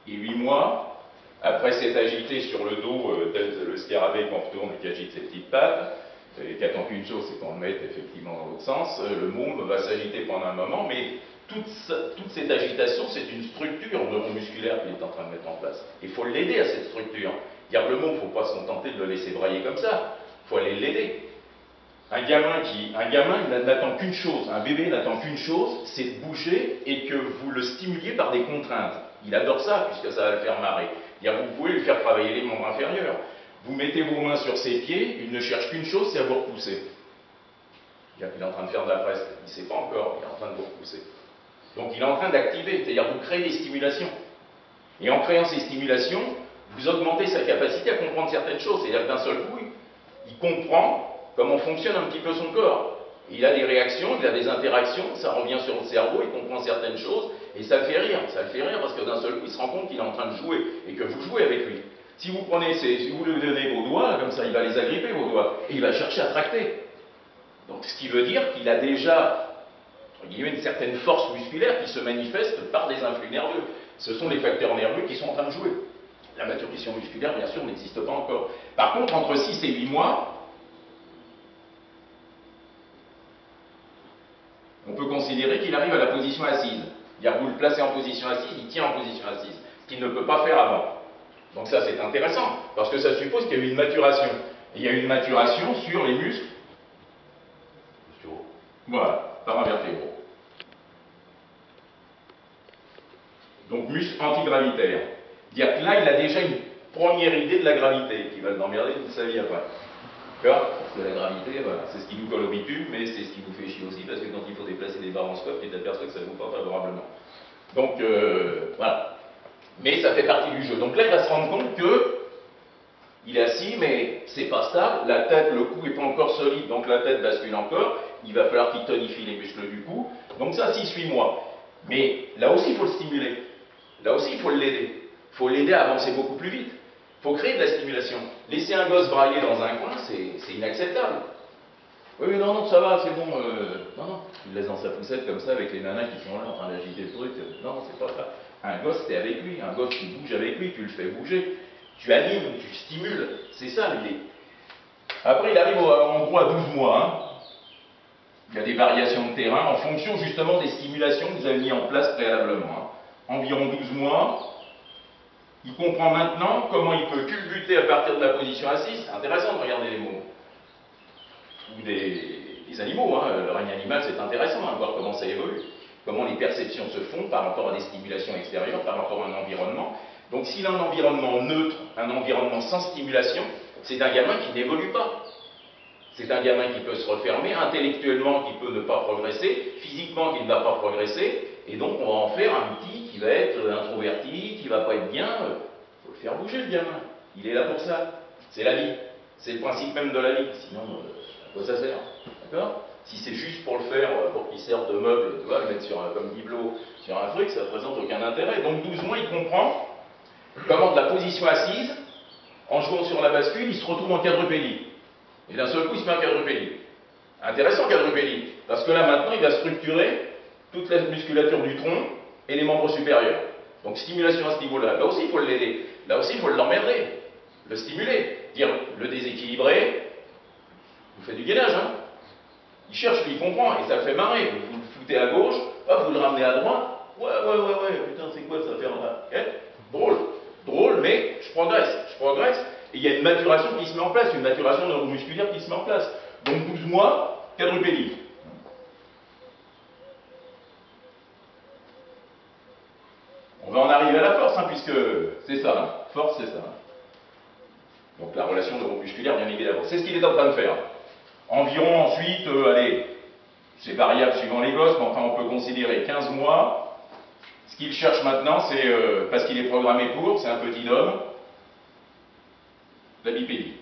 et 8 mois, après s'être agité sur le dos, tel le scarabée qu'on retourne et qui agite ses petites pattes, et qui attend qu'une chose, c'est qu'on le mette effectivement dans l'autre sens, le môme va s'agiter pendant un moment, mais toute cette agitation, c'est une structure neuromusculaire qu'il est en train de mettre en place. Il faut l'aider à cette structure. Dire le môme, il ne faut pas se contenter de le laisser brailler comme ça, il faut aller l'aider. Un gamin il n'attend qu'une chose, un bébé n'attend qu'une chose, c'est de bouger et que vous le stimuliez par des contraintes. Il adore ça, puisque ça va le faire marrer. Vous pouvez lui faire travailler les membres inférieurs. Vous mettez vos mains sur ses pieds, il ne cherche qu'une chose, c'est à vous repousser. Il est en train de faire de la presse, il ne sait pas encore, il est en train de vous repousser. Donc il est en train d'activer, c'est-à-dire vous créez des stimulations. Et en créant ces stimulations, vous augmentez sa capacité à comprendre certaines choses. C'est-à-dire que d'un seul coup, il comprend comment fonctionne un petit peu son corps. Il a des réactions, il a des interactions, ça revient sur le cerveau, il comprend certaines choses, et ça le fait rire. Ça le fait rire parce que d'un seul coup, il se rend compte qu'il est en train de jouer, et que vous jouez avec lui. Si vous lui donnez vos doigts, comme ça, il va les agripper, vos doigts, et il va chercher à tracter. Donc, ce qui veut dire qu'il a déjà une certaine force musculaire qui se manifeste par des influx nerveux. Ce sont les facteurs nerveux qui sont en train de jouer. La maturation musculaire, bien sûr, n'existe pas encore. Par contre, entre 6 et 8 mois, on peut considérer qu'il arrive à la position assise. C'est-à-dire que vous le placez en position assise, il tient en position assise, ce qu'il ne peut pas faire avant. Donc ça, c'est intéressant, parce que ça suppose qu'il y a eu une maturation. Et il y a eu une maturation sur les muscles. Voilà, paravertébraux. Donc muscles antigravitaires. C'est-à-dire que là, il a déjà une première idée de la gravité, qui va l'emmerder toute sa vie après. D'accord? Parce que la gravité, voilà, c'est ce qui nous colle au bitume, mais c'est ce qui nous fait chier aussi, parce que quand il faut déplacer des barres en scope, tu t'aperçois que ça ne vaut pas favorablement. Donc, voilà. Mais ça fait partie du jeu. Donc là, il va se rendre compte que il est assis, mais c'est pas stable, la tête, le cou n'est pas encore solide, donc la tête bascule encore, il va falloir qu'il tonifie les muscles du cou. Donc ça, 6-8 mois. Mais là aussi, il faut le stimuler. Là aussi, il faut l'aider. Il faut l'aider à avancer beaucoup plus vite. Il faut créer de la stimulation. Laisser un gosse brailler dans un coin, c'est inacceptable. Oui, mais non, ça va, c'est bon. Non, tu le laisses dans sa poussette comme ça avec les nanas qui sont là en train d'agiter le truc. Non, c'est pas ça. Un gosse, t'es avec lui. Un gosse, tu bouges avec lui, tu le fais bouger. Tu animes, tu stimules. C'est ça l'idée. Après, il arrive en gros à 12 mois. Hein. Il y a des variations de terrain en fonction justement des stimulations que vous avez mis en place préalablement. Hein. Environ 12 mois. Il comprend maintenant comment il peut culbuter à partir de la position assise. C'est intéressant de regarder les mots. Ou des animaux. Hein. Le règne animal, c'est intéressant de voir comment ça évolue. Comment les perceptions se font par rapport à des stimulations extérieures, par rapport à un environnement. Donc s'il a un environnement neutre, un environnement sans stimulation, c'est un gamin qui n'évolue pas. C'est un gamin qui peut se refermer, intellectuellement qui peut ne pas progresser, physiquement qui ne va pas progresser, et donc on va en faire un petit qui va être introverti, qui ne va pas être bien. Il faut le faire bouger le gamin. Il est là pour ça. C'est la vie. C'est le principe même de la vie. Sinon, à quoi ça sert? D'accord? Si c'est juste pour le faire, pour qu'il serve de meuble, tu vois, le mettre comme bibelot sur un truc, ça ne présente aucun intérêt. Donc 12 mois, il comprend comment de la position assise, en jouant sur la bascule, il se retrouve en quadrupédie. Et d'un seul coup, il se met en quadrupédie. Intéressant, quadrupédie. Parce que là, maintenant, il va structurer toute la musculature du tronc et les membres supérieurs. Donc, stimulation à ce niveau-là. Là aussi, il faut l'aider. Là aussi, il faut l'emmerder. Le stimuler. Dire, le déséquilibrer. Vous faites du gainage, hein. Il cherche, lui, il comprend, et ça le fait marrer. Vous le foutez à gauche, hop, vous le ramenez à droite. Ouais, putain, c'est quoi ça faire là? Drôle, mais je progresse. Et il y a une maturation qui se met en place, une maturation neuromusculaire qui se met en place. Donc 12 mois, quadrupédie. On va en arriver à la force, hein, puisque c'est ça, hein. Force, c'est ça. Hein. Donc la relation neuromusculaire, bien évidemment. C'est ce qu'il est en train de faire. Environ ensuite, allez, c'est variable suivant les gosses, mais enfin on peut considérer 15 mois. Ce qu'il cherche maintenant, c'est, parce qu'il est programmé pour, c'est un petit homme, la bipédie.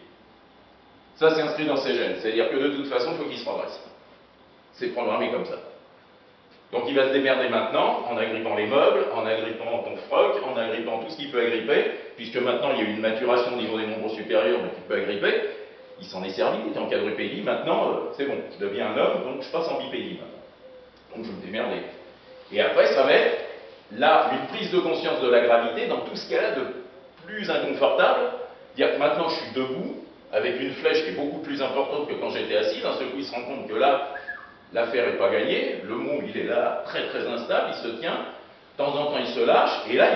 Ça, c'est inscrit dans ses gènes. C'est-à-dire que de toute façon, il faut qu'il se progresse. C'est programmé comme ça. Donc il va se démerder maintenant, en agrippant les meubles, en agrippant ton froc, en agrippant tout ce qu'il peut agripper, puisque maintenant il y a eu une maturation au niveau des membres supérieurs, mais qu'il peut agripper. Il s'en est servi, il était en quadrupédie, maintenant, c'est bon, je deviens un homme, donc je passe en bipédie maintenant. Donc je me démerde. Et après, ça va être là, une prise de conscience de la gravité dans tout ce qu'elle a de plus inconfortable, dire que maintenant je suis debout, avec une flèche qui est beaucoup plus importante que quand j'étais assis, d'un seul coup il se rend compte que là, l'affaire n'est pas gagnée, le monde il est là, très très instable, il se tient, de temps en temps il se lâche, et là,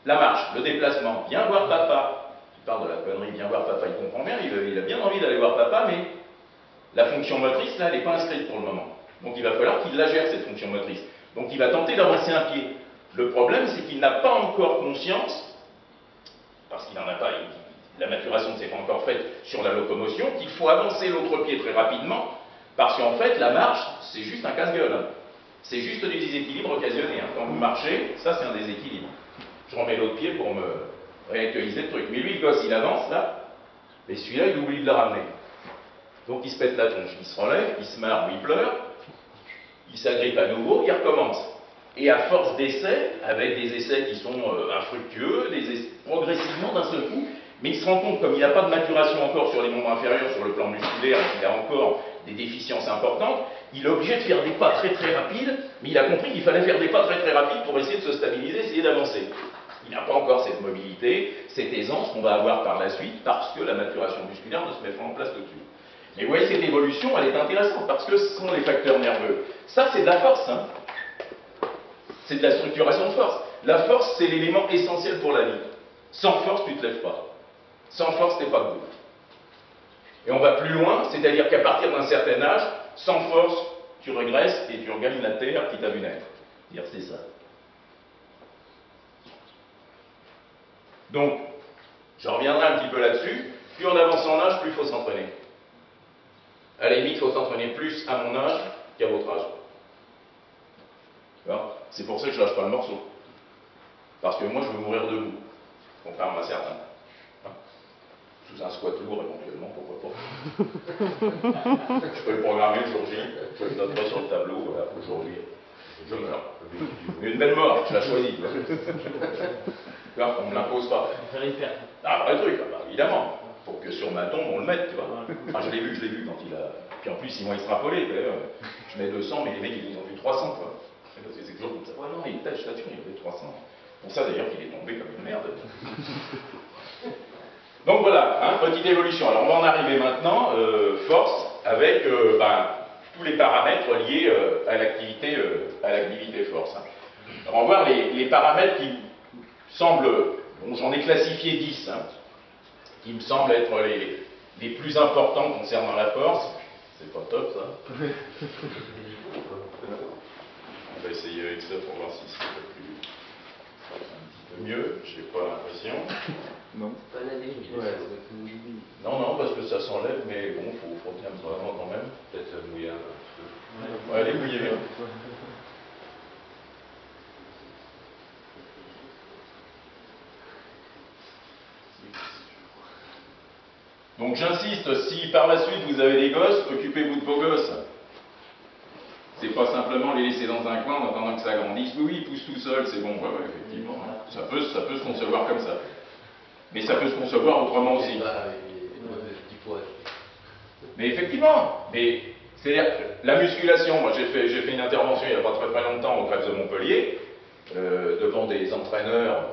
la marche, le déplacement, viens voir papa, il parle de la connerie, viens voir papa, il comprend bien, il a bien envie d'aller voir papa, mais la fonction motrice, là, elle n'est pas inscrite pour le moment. Donc il va falloir qu'il la gère, cette fonction motrice. Donc il va tenter d'avancer un pied. Le problème, c'est qu'il n'a pas encore conscience, parce qu'il n'en a pas, la maturation ne s'est pas encore faite sur la locomotion, qu'il faut avancer l'autre pied très rapidement, parce qu'en fait, la marche, c'est juste un casse-gueule. Hein. C'est juste des déséquilibres occasionnés. Hein. Quand vous marchez, ça c'est un déséquilibre. Je remets l'autre pied pour me réactualiser le truc. Mais lui, le gosse, il avance là, et celui-là, il oublie de la ramener. Donc il se pète la tronche, il se relève, il se marre ou il pleure, il s'agrippe à nouveau, il recommence. Et à force d'essais, avec des essais qui sont infructueux, progressivement d'un seul coup, mais il se rend compte, comme il n'a pas de maturation encore sur les membres inférieurs, sur le plan musculaire, qu'il a encore des déficiences importantes, il est obligé de faire des pas très très rapides, mais il a compris qu'il fallait faire des pas très très rapides pour essayer de se stabiliser, essayer d'avancer. Il n'a pas encore cette mobilité, cette aisance qu'on va avoir par la suite, parce que la maturation musculaire ne se met pas en place tout de suite. Mais vous voyez, cette évolution, elle est intéressante, parce que ce sont les facteurs nerveux. Ça, c'est de la force, hein. C'est de la structuration de force. La force, c'est l'élément essentiel pour la vie. Sans force, tu ne te lèves pas. Sans force, tu n'es pas debout. Et on va plus loin, c'est-à-dire qu'à partir d'un certain âge, sans force, tu régresses et tu regagnes la terre qui t'a vu naître. Dire c'est ça. Donc, je reviendrai un petit peu là-dessus. Plus on avance en âge, plus il faut s'entraîner. À la limite, il faut s'entraîner plus à mon âge qu'à votre âge. C'est pour ça que je lâche pas le morceau. Parce que moi, je veux mourir debout, contrairement à certains. Sous un squat lourd, éventuellement, pourquoi pas. Je peux le programmer le jour J, je le noterai sur le tableau, voilà, aujourd'hui, je meurs. Mais une belle mort, je la choisis. Tu vois, on ne me l'impose pas. Ah, vrai truc, bah, évidemment. Pour que sur ma tombe, on le mette, tu vois. Ah, je l'ai vu quand il a... Puis en plus, ils m'ont extrapolé, je mets 200, mais les mecs, ils ont vu 300, quoi. Parce que c'est toujours comme ça. Ouais, non, il tâche là-dessus, il y avait 300. Pour ça, d'ailleurs, qu'il est tombé comme une merde. Donc voilà, hein, petite évolution. Alors on va en arriver maintenant, force, avec tous les paramètres liés à l'activité force. Hein. Alors, on va voir les paramètres qui semblent, bon, j'en ai classifié 10, hein, qui me semblent être les plus importants concernant la force. C'est pas top ça. On va essayer avec ça pour voir si c'est un petit peu mieux, j'ai pas l'impression. Non. Non, parce que ça s'enlève, mais bon, faut frotter vraiment quand même. Peut-être ça mouille un peu. Ouais, allez, mouillez bien. Donc j'insiste, si par la suite vous avez des gosses, occupez-vous de vos gosses. C'est pas simplement les laisser dans un coin en attendant que ça grandisse. Oui, ils poussent tout seuls, c'est bon, ouais, effectivement. Ça peut se concevoir comme ça. Mais ça peut se concevoir autrement aussi. Mais effectivement, c'est-à-dire la musculation, moi j'ai fait une intervention il n'y a pas très très longtemps au Greffe de Montpellier, devant des entraîneurs,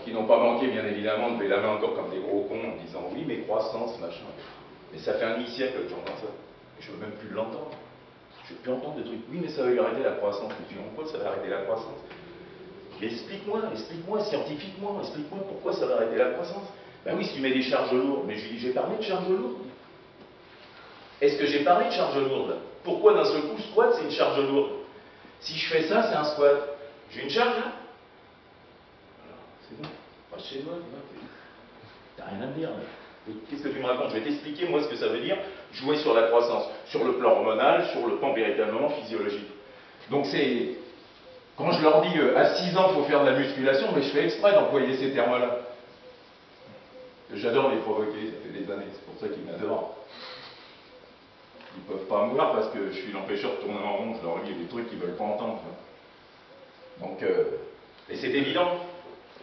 qui n'ont pas manqué bien évidemment de lever la main encore comme des gros cons en disant oui mais croissance, machin. Mais ça fait un demi-siècle que j'entends ça. Et je ne veux même plus l'entendre. Je ne veux plus entendre des trucs. Oui mais ça va lui arrêter la croissance. Mais tu dis en quoi ça va arrêter la croissance? Mais explique-moi scientifiquement, explique-moi pourquoi ça va arrêter la croissance. Ben oui, si tu mets des charges lourdes, mais j'ai parlé de charges lourdes. Est-ce que j'ai parlé de charges lourdes? Pourquoi d'un seul coup, squat, c'est une charge lourde? Si je fais ça, c'est un squat. J'ai une charge là? C'est bon, pas chez moi, t'as rien à me dire. Qu'est-ce que tu me racontes? Je vais t'expliquer, moi, ce que ça veut dire jouer sur la croissance, sur le plan hormonal, sur le plan véritablement physiologique. Donc c'est... Quand je leur dis à 6 ans, il faut faire de la musculation, mais je fais exprès d'employer ces termes-là. J'adore les provoquer, ça fait des années, c'est pour ça qu'ils m'adorent. Ils ne peuvent pas me voir parce que je suis l'empêcheur de tourner en rond, je leur dis des trucs qu'ils ne veulent pas entendre. Donc, et c'est évident,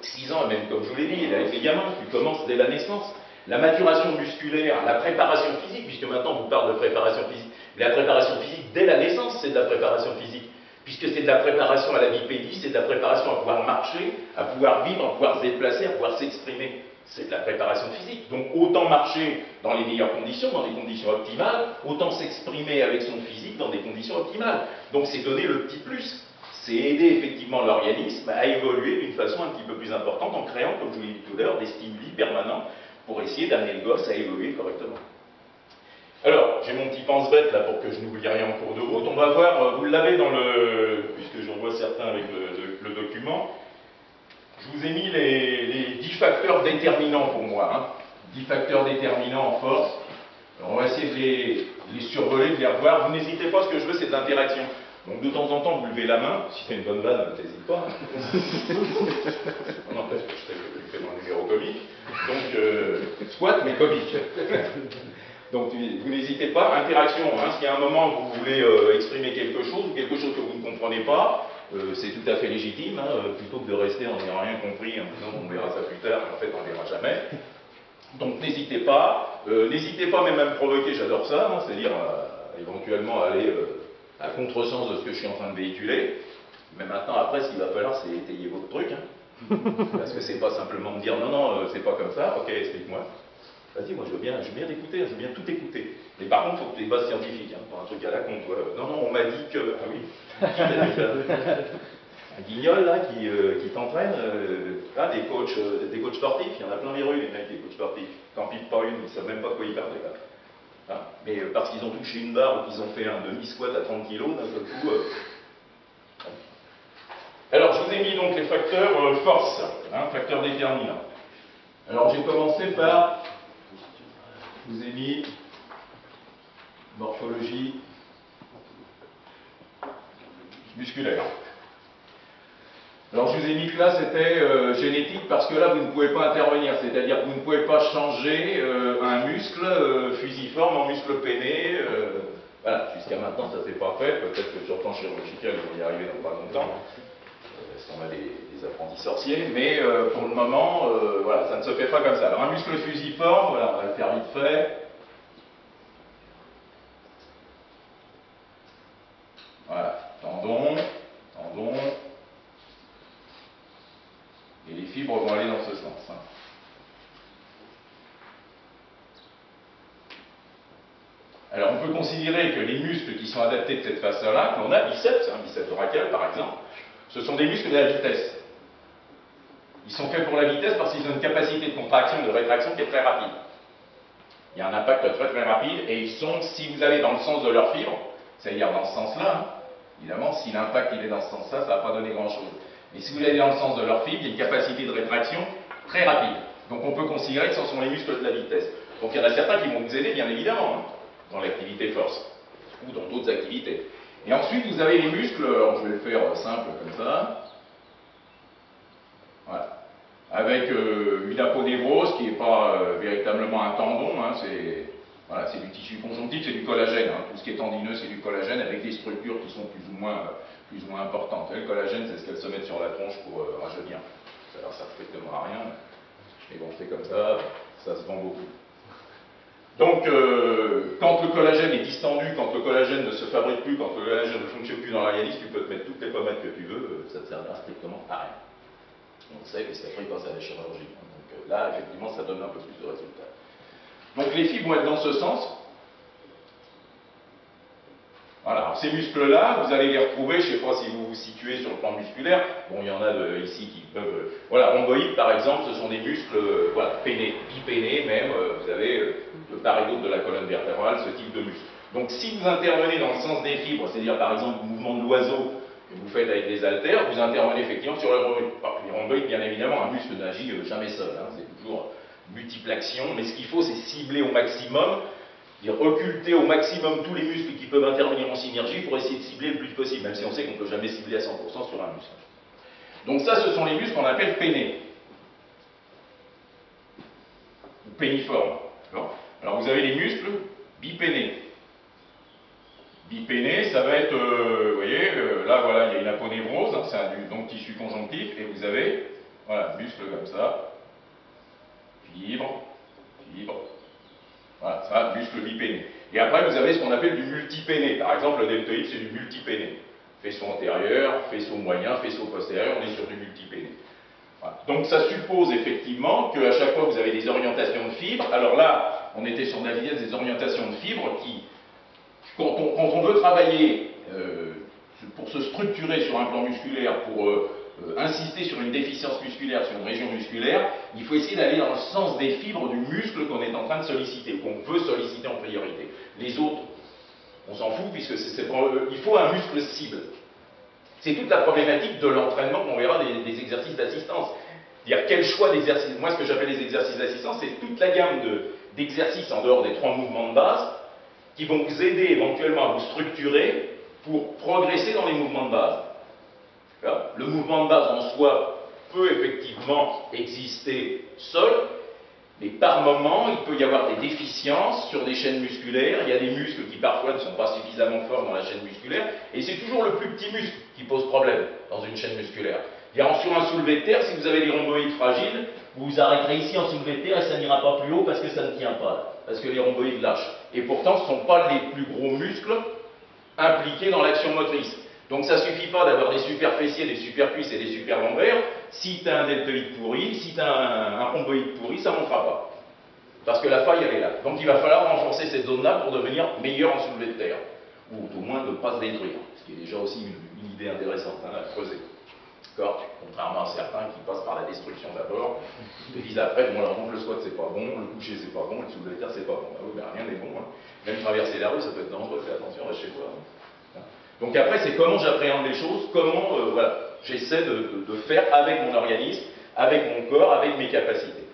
6 ans, même comme je vous l'ai dit, avec les gamins, tu commences dès la naissance. La maturation musculaire, la préparation physique, puisque maintenant on vous parle de préparation physique, Mais la préparation physique, dès la naissance, c'est de la préparation physique. Puisque c'est de la préparation à la bipédie, c'est de la préparation à pouvoir marcher, à pouvoir vivre, à pouvoir se déplacer, à pouvoir s'exprimer. C'est de la préparation physique. Donc autant marcher dans les meilleures conditions, dans des conditions optimales, autant s'exprimer avec son physique dans des conditions optimales. Donc c'est donner le petit plus. C'est aider effectivement l'organisme à évoluer d'une façon un petit peu plus importante en créant, comme je vous l'ai dit tout à l'heure, des stimuli permanents pour essayer d'amener le gosse à évoluer correctement. Alors, j'ai mon petit pense-bête là pour que je n'oublie rien en cours de route. On va voir, vous l'avez dans le, puisque j'en vois certains avec le document, je vous ai mis les 10 facteurs déterminants pour moi. Hein. 10 facteurs déterminants en force. Alors, on va essayer de les survoler, de les revoir. Vous n'hésitez pas, ce que je veux, c'est de l'interaction. Donc de temps en temps, vous levez la main. Si c'est une bonne vanne, t'hésites pas. Non, parce que je fais mon numéro comique. Donc, squat, mais comique. Donc vous n'hésitez pas, interaction, hein, s'il y a un moment où vous voulez exprimer quelque chose, ou quelque chose que vous ne comprenez pas, c'est tout à fait légitime, hein, plutôt que de rester en n'ayant rien compris, en disant on verra ça plus tard, en fait on ne verra jamais. Donc n'hésitez pas même à me provoquer, j'adore ça, hein, c'est-à-dire éventuellement aller à contresens de ce que je suis en train de véhiculer, mais maintenant après ce qu'il va falloir c'est étayer votre truc, hein, parce que c'est pas simplement me dire non, c'est pas comme ça, ok, explique-moi. Vas-y, moi je veux bien t'écouter, je veux bien tout écouter. Mais par contre, il faut que tu aies des bases scientifiques, hein, pas un truc à la con, toi. Non, on m'a dit que. Ah oui. Un guignol là qui t'entraîne, des coachs sportifs, il y en a plein les rues, les mecs, des coachs sportifs. T'en piques pas une, ils ne savent même pas de quoi ils parlent, les gars. Hein, mais parce qu'ils ont touché une barre ou qu'ils ont fait un demi-squat à 30 kg, d'un seul coup. Alors, je vous ai mis donc les facteurs force, hein, facteurs déterminants. Alors, j'ai commencé par. Je vous ai mis morphologie musculaire. Alors je vous ai mis que là c'était génétique parce que là vous ne pouvez pas intervenir, c'est-à-dire que vous ne pouvez pas changer un muscle fusiforme en muscle péné. Voilà, jusqu'à maintenant ça ne s'est pas fait, peut-être que sur le plan chirurgical ils vont y arriver dans pas longtemps, parce qu'on a des apprentis sorciers, mais pour le moment, voilà, ça ne se fait pas comme ça. Alors un muscle fusiforme, voilà, on va le faire vite fait. Voilà, tendon, et les fibres vont aller dans ce sens. Hein. Alors on peut considérer que les muscles qui sont adaptés de cette façon-là, qu'on a, biceps thoracal par exemple, ce sont des muscles de la vitesse. Ils sont faits pour la vitesse parce qu'ils ont une capacité de contraction et de rétraction qui est très rapide. Il y a un impact très très rapide et ils sont, si vous allez dans le sens de leurs fibres, c'est-à-dire dans ce sens-là, hein, évidemment, si l'impact il est dans ce sens-là, ça ne va pas donner grand-chose. Mais si vous allez dans le sens de leur fibre, il y a une capacité de rétraction très rapide. Donc on peut considérer que ce sont les muscles de la vitesse. Donc il y en a certains qui vont vous aider, bien évidemment, hein, dans l'activité force, ou dans d'autres activités. Et ensuite, vous avez les muscles, alors je vais le faire simple comme ça. Voilà. Avec une aponévrose qui n'est pas véritablement un tendon, hein, c'est du tissu conjonctif, c'est du collagène. Hein. Tout ce qui est tendineux, c'est du collagène avec des structures qui sont plus ou moins importantes. Et le collagène, c'est ce qu'elles se mettent sur la tronche pour rajeunir. Ça leur sert strictement à rien, mais bon, c'est comme ça se vend beaucoup. Donc, quand le collagène est distendu, quand le collagène ne se fabrique plus, quand le collagène ne fonctionne plus dans l'organisme, tu peux te mettre toutes les pommettes que tu veux, ça ne te servira strictement à rien. On sait que c'est après quand c'est à la chirurgie. Donc là, effectivement, ça donne un peu plus de résultats. Donc les fibres vont être dans ce sens. Voilà, alors ces muscles-là, vous allez les retrouver, je ne sais pas si vous vous situez sur le plan musculaire, bon, il y en a ici qui peuvent... voilà, rhomboïdes, par exemple, ce sont des muscles, voilà, pénés, bipénés même, vous avez de part et d'autre de la colonne vertébrale, ce type de muscle. Donc si vous intervenez dans le sens des fibres, c'est-à-dire par exemple le mouvement de l'oiseau que vous faites avec des haltères, vous intervenez effectivement sur les rhomboïdes. Les rhomboïdes, bien évidemment, un muscle n'agit jamais seul, hein, c'est toujours multiple action, mais ce qu'il faut, c'est cibler au maximum, occulter au maximum tous les muscles qui peuvent intervenir en synergie pour essayer de cibler le plus possible, même si on sait qu'on ne peut jamais cibler à 100% sur un muscle. Donc ça, ce sont les muscles qu'on appelle pénés, ou péniformes. Alors vous avez les muscles bipénés. Bipénés, ça va être, vous voyez, là voilà, il y a une aponévrose, hein, c'est donc tissu conjonctif, et vous avez, voilà, muscle comme ça, fibre, voilà, ça, muscle bipéné. Et après, vous avez ce qu'on appelle du multipéné. Par exemple, le deltoïde, c'est du multipéné. Faisceau antérieur, faisceau moyen, faisceau postérieur, on est sur du multipéné. Voilà. Donc ça suppose effectivement qu'à chaque fois vous avez des orientations de fibres. Alors là, on était sur des orientations de fibres qui, quand on veut travailler pour se structurer sur un plan musculaire, pour insister sur une déficience musculaire, sur une région musculaire, il faut essayer d'aller dans le sens des fibres du muscle qu'on est en train de solliciter, qu'on veut solliciter en priorité. Les autres, on s'en fout, puisque il faut un muscle cible. C'est toute la problématique de l'entraînement qu'on verra des exercices d'assistance. Dire quel choix d'exercice. Moi, ce que j'appelle les exercices d'assistance, c'est toute la gamme d'exercices en dehors des 3 mouvements de base qui vont vous aider éventuellement à vous structurer pour progresser dans les mouvements de base. Le mouvement de base en soi peut effectivement exister seul, mais par moment, il peut y avoir des déficiences sur des chaînes musculaires. Il y a des muscles qui parfois ne sont pas suffisamment forts dans la chaîne musculaire, et c'est toujours le plus petit muscle qui pose problème dans une chaîne musculaire. Sur un soulevé de terre, si vous avez des rhomboïdes fragiles, vous vous arrêterez ici en soulevé de terre et ça n'ira pas plus haut parce que ça ne tient pas, parce que les rhomboïdes lâchent. Et pourtant, ce ne sont pas les plus gros muscles impliqués dans l'action motrice. Donc ça ne suffit pas d'avoir des super fessiers, des super cuisses et des super lombaires. Si tu as un deltoïde pourri, si tu as un rhomboïde pourri, ça ne montera pas. Parce que la faille, elle est là. Donc il va falloir renforcer cette zone-là pour devenir meilleur en soulevé de terre. Ou au moins de ne pas se détruire. Ce qui est déjà aussi une idée intéressante à creuser. Contrairement à certains qui passent par la destruction d'abord, et disent après, bon alors donc le squat c'est pas bon, le coucher c'est pas bon, le soulevé de terre c'est pas bon. Ben rien n'est bon. Hein. Même traverser la rue ça peut être dangereux, fais attention, reste chez toi. Hein. Donc après c'est comment j'appréhende les choses, comment j'essaie de faire avec mon organisme, avec mon corps, avec mes capacités.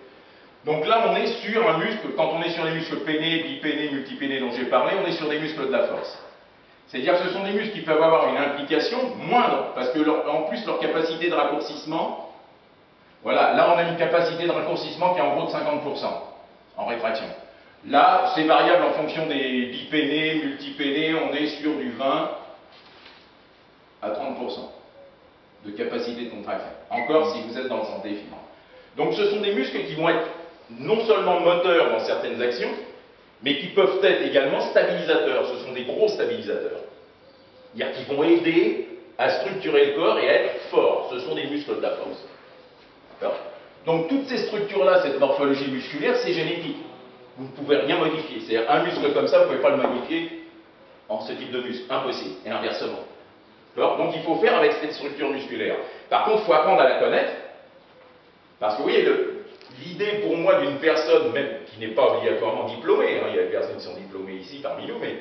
Donc là on est sur un muscle, quand on est sur les muscles pénés, bipénés, multipénés dont j'ai parlé, on est sur des muscles de la force. C'est-à-dire que ce sont des muscles qui peuvent avoir une implication moindre, parce que en plus leur capacité de raccourcissement, voilà, là on a une capacité de raccourcissement qui est en gros de 50% en rétraction. Là, c'est variable en fonction des bipénés, multipénés, on est sur du 20 à 30% de capacité de contraction. Encore si vous êtes dans le sens des fibres. Donc ce sont des muscles qui vont être non seulement moteurs dans certaines actions, mais qui peuvent être également stabilisateurs. Ce sont des gros stabilisateurs. C'est-à-dire qu'ils vont aider à structurer le corps et à être forts. Ce sont des muscles de la force. Donc toutes ces structures-là, cette morphologie musculaire, c'est génétique. Vous ne pouvez rien modifier. C'est-à-dire un muscle comme ça, vous ne pouvez pas le modifier en ce type de muscle. Impossible. Et inversement. Donc il faut faire avec cette structure musculaire. Par contre, il faut apprendre à la connaître. Parce que vous voyez, l'idée pour moi d'une personne, même qui n'est pas obligatoirement diplômée, il y a des personnes qui sont diplômées ici parmi nous, mais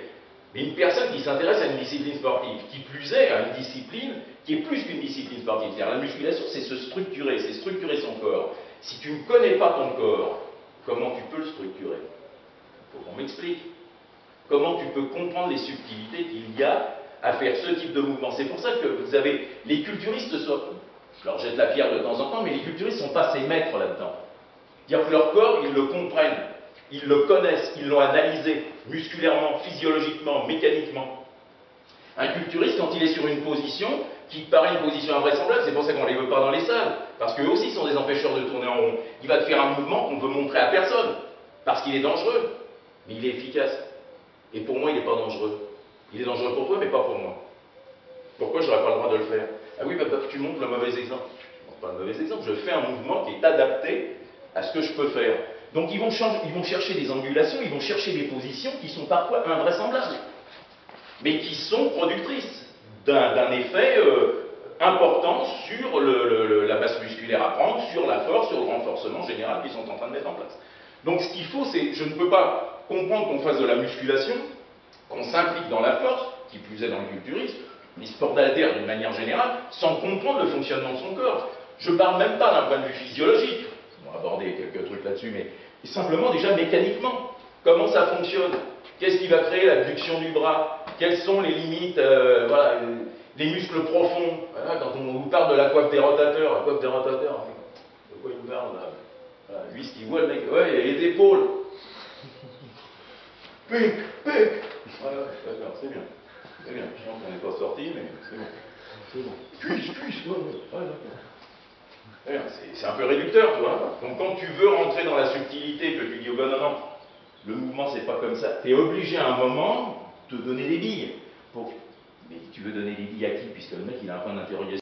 une personne qui s'intéresse à une discipline sportive, qui plus est à une discipline qui est plus qu'une discipline sportive. C'est-à-dire la musculation, c'est se structurer, c'est structurer son corps. Si tu ne connais pas ton corps, comment tu peux le structurer? Il faut qu'on m'explique. Comment tu peux comprendre les subtilités qu'il y a à faire ce type de mouvement? C'est pour ça que vous avez les culturistes, je leur jette la pierre de temps en temps, mais les culturistes ne sont pas ces maîtres là-dedans. C'est-à-dire que leur corps, ils le comprennent, ils le connaissent, ils l'ont analysé musculairement, physiologiquement, mécaniquement. Un culturiste, quand il est sur une position qui paraît une position invraisemblable, c'est pour ça qu'on ne les veut pas dans les salles, parce qu'eux aussi sont des empêcheurs de tourner en rond. Il va te faire un mouvement qu'on ne veut montrer à personne, parce qu'il est dangereux, mais il est efficace. Et pour moi, il n'est pas dangereux. Il est dangereux pour toi, mais pas pour moi. Pourquoi je n'aurais pas le droit de le faire? Ah oui, tu montres le mauvais exemple. Je ne montre pas le mauvais exemple, je fais un mouvement qui est adapté à ce que je peux faire. Donc ils vont chercher des angulations, ils vont chercher des positions qui sont parfois invraisemblables, mais qui sont productrices d'un effet important sur la masse musculaire à prendre, sur la force, sur le renforcement général qu'ils sont en train de mettre en place. Donc ce qu'il faut, c'est, je ne peux pas comprendre qu'on fasse de la musculation, qu'on s'implique dans la force, qui plus est dans le culturisme, les sports d'haltère d'une manière générale, sans comprendre le fonctionnement de son corps. Je ne parle même pas d'un point de vue physiologique, on va aborder quelques trucs là-dessus, mais simplement déjà mécaniquement. Comment ça fonctionne? Qu'est-ce qui va créer l'abduction du bras? Quelles sont les limites, les muscles profonds? Voilà, quand on vous parle de la coiffe des rotateurs, de quoi il nous parle là? Voilà, lui, ce qu'il voit, le mec, ouais, il y a les épaules. Pic. Voilà, d'accord, c'est bien. C'est bien, je pense qu'on n'est pas sorti, mais c'est bon. C'est bon. Cuisse, ouais, d'accord. C'est un peu réducteur, tu vois. Donc quand tu veux rentrer dans la subtilité, que tu dis, oh ben non, Le mouvement, c'est pas comme ça. Tu es obligé à un moment de donner des billes. Mais tu veux donner des billes à qui? Puisque le mec, il a un point d'interrogation.